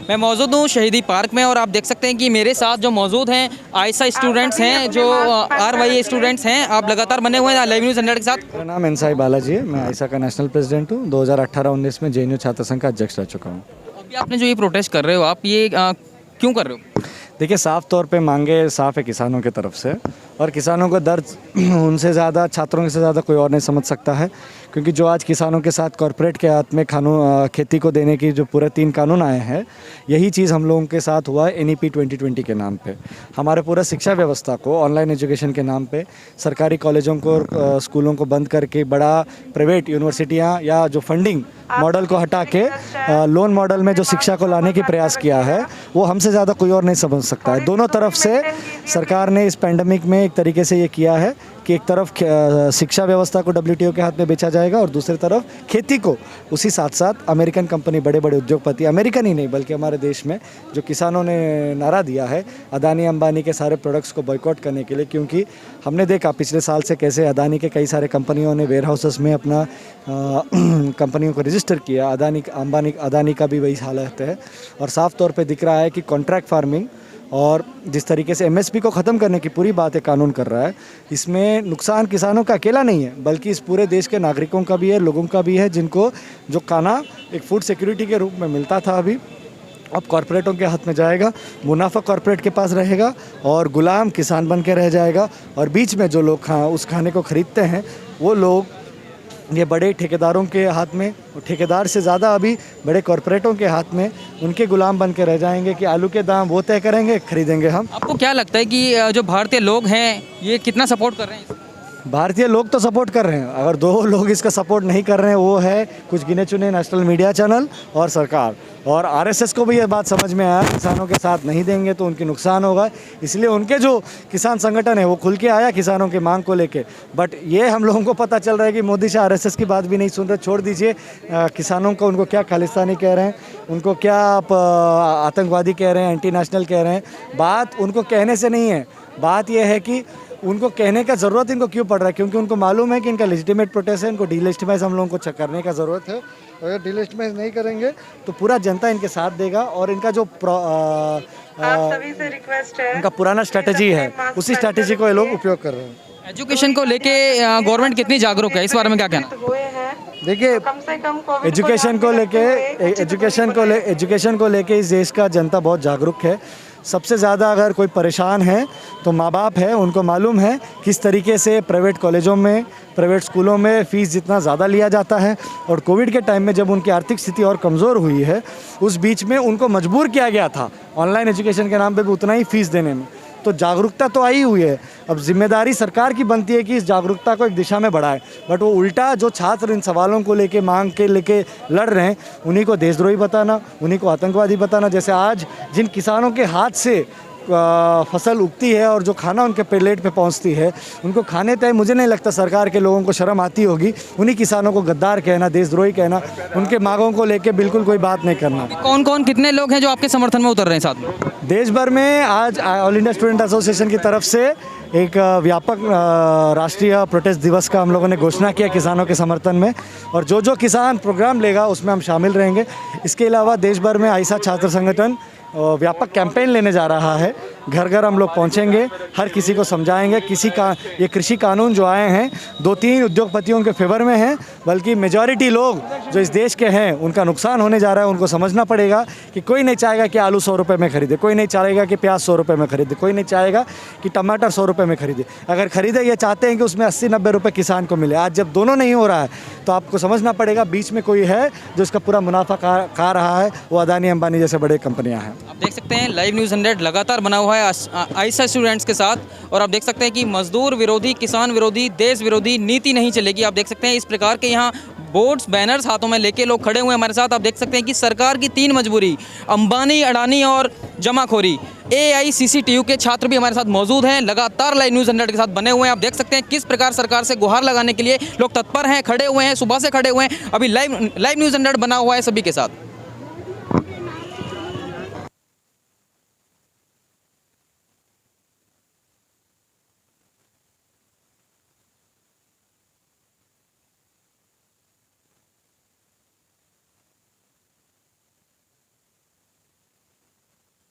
मैं मौजूद हूँ शहीदी पार्क में और आप देख सकते हैं कि मेरे साथ जो मौजूद हैं आयशा स्टूडेंट्स हैं, जो RYA स्टूडेंट्स हैं। आप लगातार बने हुए हैं लाइव न्यूज़ 100 के साथ। मेरा नाम एनसाई बालाजी है। मैं आयशा का नेशनल प्रेसिडेंट हूँ। 2018-19 में JNU छात्र संघ का अध्यक्ष रह चुका हूँ। अभी आपने जो ये प्रोटेस्ट कर रहे हो, आप ये क्यों कर रहे हो? देखिए, साफ तौर पे मांगे साफ है किसानों की तरफ से, और किसानों का दर्द उनसे ज़्यादा, छात्रों से ज़्यादा कोई और नहीं समझ सकता है। क्योंकि जो आज किसानों के साथ कॉरपोरेट के हाथ में खेती को देने की जो पूरे 3 कानून आए हैं, यही चीज़ हम लोगों के साथ हुआ है NEP 2020 के नाम पे। हमारे पूरा शिक्षा व्यवस्था को ऑनलाइन एजुकेशन के नाम पे सरकारी कॉलेजों को और स्कूलों को बंद करके बड़ा प्राइवेट यूनिवर्सिटियाँ या जो फंडिंग मॉडल को हटा के लोन मॉडल में जो शिक्षा को लाने की प्रयास किया है, वो हमसे ज़्यादा कोई और नहीं समझ सकता है। दोनों तरफ से सरकार ने इस पैंडेमिक में एक तरीके से ये किया है कि एक तरफ शिक्षा व्यवस्था को WTO के हाथ में बेचा जाएगा और दूसरी तरफ खेती को उसी साथ साथ अमेरिकन कंपनी, बड़े बड़े उद्योगपति, अमेरिकन ही नहीं बल्कि हमारे देश में जो किसानों ने नारा दिया है अदानी अंबानी के सारे प्रोडक्ट्स को बॉयकॉट करने के लिए। क्योंकि हमने देखा पिछले साल से कैसे अदानी के कई सारे कंपनियों ने वेयर हाउसेस में अपना कंपनियों को रजिस्टर किया। अदानी का भी वही हालत है और साफ तौर पर दिख रहा है कि कॉन्ट्रैक्ट फार्मिंग और जिस तरीके से MSP को ख़त्म करने की पूरी बात है कानून कर रहा है, इसमें नुकसान किसानों का अकेला नहीं है बल्कि इस पूरे देश के नागरिकों का भी है, लोगों का भी है, जिनको जो खाना एक फूड सिक्योरिटी के रूप में मिलता था अभी अब कॉरपोरेटों के हाथ में जाएगा। मुनाफा कॉरपोरेट के पास रहेगा और गुलाम किसान बन के रह जाएगा। और बीच में जो लोग उस खाने को ख़रीदते हैं वो लोग ये बड़े ठेकेदारों के हाथ में, ठेकेदार से ज़्यादा अभी बड़े कॉरपोरेटों के हाथ में, उनके गुलाम बन के रह जाएंगे कि आलू के दाम वो तय करेंगे, खरीदेंगे हम। आपको क्या लगता है कि जो भारतीय लोग हैं ये कितना सपोर्ट कर रहे हैं? भारतीय लोग तो सपोर्ट कर रहे हैं। अगर 2 लोग इसका सपोर्ट नहीं कर रहे हैं, वो है कुछ गिने चुने नेशनल मीडिया चैनल और सरकार। और RSS को भी ये बात समझ में आया, किसानों के साथ नहीं देंगे तो उनकी नुकसान होगा, इसलिए उनके जो किसान संगठन है वो खुल के आया किसानों की मांग को लेके। बट ये हम लोगों को पता चल रहा है कि मोदी शाह RSS की बात भी नहीं सुन रहे। छोड़ दीजिए किसानों को, उनको क्या खालिस्तानी कह रहे हैं, उनको क्या आप आतंकवादी कह रहे हैं, एंटी नेशनल कह रहे हैं। बात उनको कहने से नहीं है, बात यह है कि उनको कहने का ज़रूरत इनको क्यों पड़ रहा है, क्योंकि उनको मालूम है कि इनका लेजिटिमेट प्रोटेस्ट है, इनको डीलेजिटिमाइज हम लोगों को करने का ज़रूरत है। अगर डीलेजिटिमाइज नहीं करेंगे तो पूरा जनता इनके साथ देगा और इनका जो आप सभी से रिक्वेस्ट है, इनका पुराना स्ट्रैटेजी है, उसी स्ट्रैटेजी को ये लोग उपयोग कर रहे हैं। एजुकेशन को लेके गवर्नमेंट कितनी जागरूक है, इस बारे में क्या कहना? देखिए, कम से कम एजुकेशन को लेके इस देश का जनता बहुत जागरूक है। सबसे ज़्यादा अगर कोई परेशान है तो माँ बाप है, उनको मालूम है किस तरीके से प्राइवेट कॉलेजों में, प्राइवेट स्कूलों में फ़ीस जितना ज़्यादा लिया जाता है। और कोविड के टाइम में जब उनकी आर्थिक स्थिति और कमज़ोर हुई है, उस बीच में उनको मजबूर किया गया था ऑनलाइन एजुकेशन के नाम पे भी उतना ही फ़ीस देने में। तो जागरूकता तो आई हुई है, अब जिम्मेदारी सरकार की बनती है कि इस जागरूकता को एक दिशा में बढ़ाए। बट वो उल्टा जो छात्र इन सवालों को लेके, मांग के लेके लड़ रहे हैं, उन्हीं को देशद्रोही बताना, उन्हीं को आतंकवादी बताना। जैसे आज जिन किसानों के हाथ से फसल उगती है और जो खाना उनके प्लेट पे पहुंचती है, उनको खाने तय मुझे नहीं लगता सरकार के लोगों को शर्म आती होगी। उन्हीं किसानों को गद्दार कहना, देशद्रोही कहना, उनके मांगों को लेके बिल्कुल कोई बात नहीं करना। कौन कौन, कितने लोग हैं जो आपके समर्थन में उतर रहे हैं साथ में? देश भर में आज ऑल इंडिया स्टूडेंट एसोसिएशन की तरफ से एक व्यापक राष्ट्रीय प्रोटेस्ट दिवस का हम लोगों ने घोषणा किया किसानों के समर्थन में, और जो जो किसान प्रोग्राम लेगा उसमें हम शामिल रहेंगे। इसके अलावा देश भर में आयशा छात्र संगठन व्यापक कैंपेन लेने जा रहा है। घर घर हम लोग पहुंचेंगे, हर किसी को समझाएंगे। ये कृषि कानून जो आए हैं 2-3 उद्योगपतियों के फेवर में हैं, बल्कि मेजॉरिटी लोग जो इस देश के हैं उनका नुकसान होने जा रहा है। उनको समझना पड़ेगा कि कोई नहीं चाहेगा कि आलू 100 रुपये में खरीदे, कोई नहीं चाहेगा कि प्याज 100 रुपये में खरीदे, कोई नहीं चाहेगा कि टमाटर 100 रुपये में खरीदे। अगर खरीदे, ये चाहते हैं कि उसमें 80-90 रुपये किसान को मिले। आज जब दोनों नहीं हो रहा है तो आपको समझना पड़ेगा बीच में कोई है जो इसका पूरा मुनाफा खा रहा है, वो अदानी अंबानी जैसे बड़े कंपनियाँ हैं। आप देख सकते हैं लाइव न्यूज़ 100 लगातार बना हुआ है आयशा स्टूडेंट्स के साथ, और आप देख सकते हैं कि मजदूर विरोधी, किसान विरोधी, देश विरोधी नीति नहीं चलेगी। आप देख सकते हैं इस प्रकार के यहाँ बोर्ड्स, बैनर्स हाथों में लेके लोग खड़े हुए हैं हमारे साथ। आप देख सकते हैं कि सरकार की 3 मजबूरी, अंबानी, अडानी और जमाखोरी। AICCTU के छात्र भी हमारे साथ मौजूद हैं, लगातार लाइव न्यूज़ 100 के साथ बने हुए हैं। आप देख सकते हैं किस प्रकार सरकार से गुहार लगाने के लिए लोग तत्पर हैं, खड़े हुए हैं, सुबह से खड़े हुए हैं। अभी लाइव न्यूज़ 100 बना हुआ है सभी के साथ।